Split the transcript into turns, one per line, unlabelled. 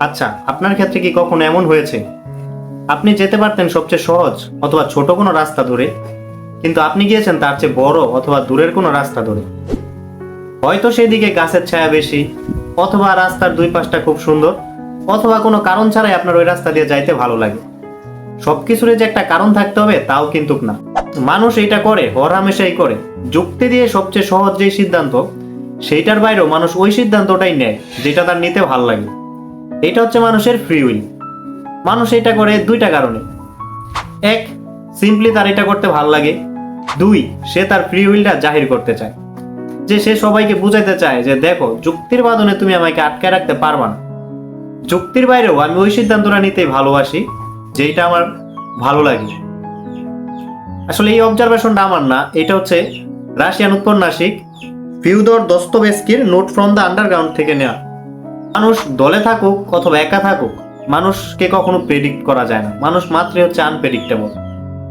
আচ্ছা, আপনার ক্ষেত্রে কি কখনো এমন হয়েছে আপনি যেতে পারতেন সবচেয়ে সহজ অথবা ছোট কোনো রাস্তা ধরে, কিন্তু আপনি গিয়েছেন তার চেয়ে বড় অথবা দূরের কোনো রাস্তা ধরে? হয়তো সেদিকে গাছের ছায়া বেশি, অথবা রাস্তার দুই পাশটা খুব সুন্দর, অথবা কোনো কারণ ছাড়াই আপনার ওই রাস্তা দিয়ে যাইতে ভালো লাগে। সবকিছুরই যে একটা কারণ থাকতে হবে তাও কিন্তু না। মানুষ এইটা করে, হরহামেশাই করে। যুক্তি দিয়ে সবচেয়ে সহজ যে সিদ্ধান্ত, সেইটার বাইরেও মানুষ ওই সিদ্ধান্তটাই নেয় যেটা তার নিতে ভাল লাগে। এটা হচ্ছে মানুষের ফ্রি উইল। মানুষ এটা করে দুইটা কারণে: এক, সিম্পলি তার এটা করতে ভাল লাগে; দুই, সে তার ফ্রি উইলটা জাহির করতে চায়, যে সে সবাইকে বুঝাইতে চায় যে দেখো, যুক্তির বাঁধনে তুমি আমাকে আটকে রাখতে পারবা না। যুক্তির বাইরেও আমি ওই সিদ্ধান্তটা নিতেই ভালোবাসি যেটা আমার ভালো লাগে। আসলে এই অবজারভেশনটা আমার না, এটা হচ্ছে রাশিয়ান উপন্যাসিক ফিউদর দস্তোভস্কির নোট ফ্রম দ্য আন্ডারগ্রাউন্ড থেকে নেওয়া। মানুষ দলে থাকুক অথবা একা থাকুক, মানুষকে কখনো প্রেডিক্ট করা যায় না। মানুষ মাত্রই হচ্ছে আনপ্রেডিক্টেবল।